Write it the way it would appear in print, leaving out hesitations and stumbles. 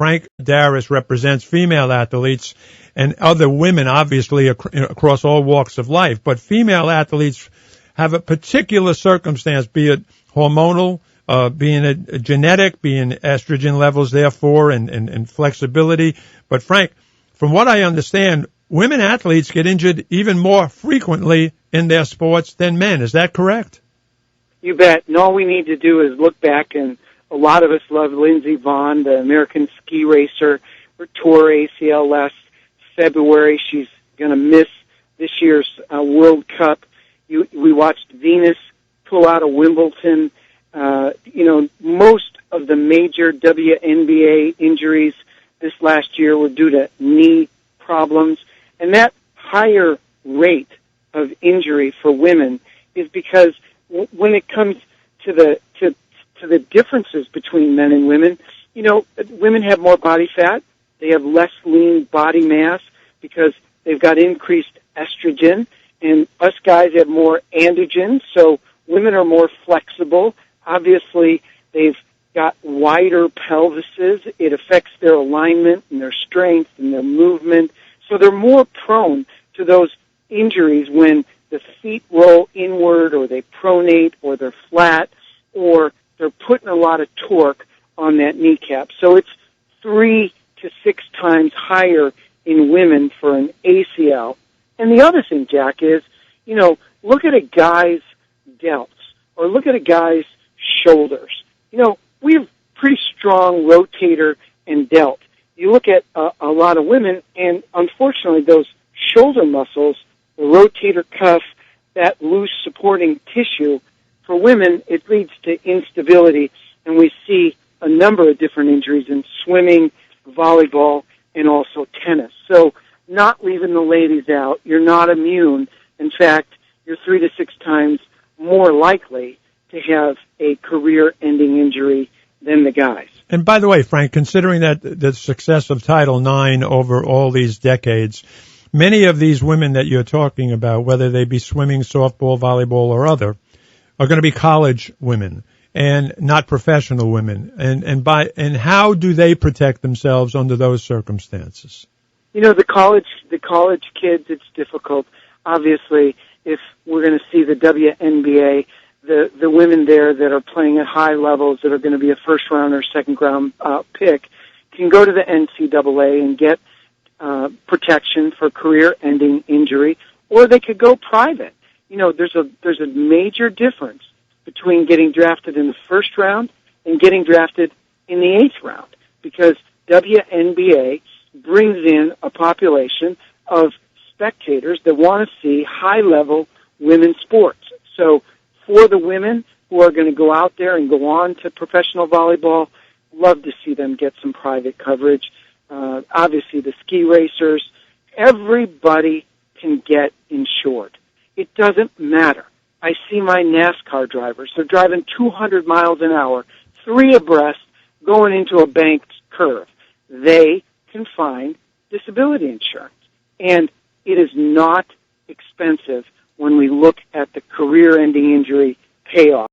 Frank Darris represents female athletes and other women, obviously, across all walks of life. But female athletes have a particular circumstance, be it hormonal, being a genetic, being estrogen levels, therefore, and flexibility. But Frank, from what I understand, women athletes get injured even more frequently in their sports than men. Is that correct? You bet. And all we need to do is look back, and a lot of us love Lindsey Vonn, the American ski racer, who tore ACL last February. She's going to miss this year's World Cup. We watched Venus pull out of Wimbledon. Most of the major WNBA injuries this last year were due to knee problems. And that higher rate of injury for women is because when it comes to the differences between men and women, women have more body fat. They have less lean body mass because they've got increased estrogen, and us guys have more androgen, so women are more flexible. Obviously, they've got wider pelvises. It affects their alignment and their strength and their movement, so they're more prone to those injuries when the feet roll inward or they pronate or they're flat or they're putting a lot of torque on that kneecap. So it's 3 to 6 times higher in women for an ACL. And the other thing, Jack, is, look at a guy's delts or look at a guy's shoulders. We have pretty strong rotator and delt. You look at a lot of women, and unfortunately those shoulder muscles, the rotator cuff, that loose supporting tissue, for women, it leads to instability, and we see a number of different injuries in swimming, volleyball, and also tennis. So not leaving the ladies out, you're not immune. In fact, you're 3 to 6 times more likely to have a career-ending injury than the guys. And by the way, Frank, considering that the success of Title IX over all these decades, many of these women that you're talking about, whether they be swimming, softball, volleyball, or other, are going to be college women and not professional women. And how do they protect themselves under those circumstances? The college kids, it's difficult. Obviously, if we're going to see the WNBA, the women there that are playing at high levels that are going to be a first round or second round pick can go to the NCAA and get protection for career-ending injury, or they could go private. There's a major difference between getting drafted in the first round and getting drafted in the 8th round, because WNBA brings in a population of spectators that want to see high-level women's sports. So for the women who are going to go out there and go on to professional volleyball, love to see them get some private coverage. Obviously, the ski racers, everybody can get insured. It doesn't matter. I see my NASCAR drivers. They're driving 200 miles an hour, 3 abreast, going into a banked curve. They can find disability insurance. And it is not expensive when we look at the career-ending injury payoff.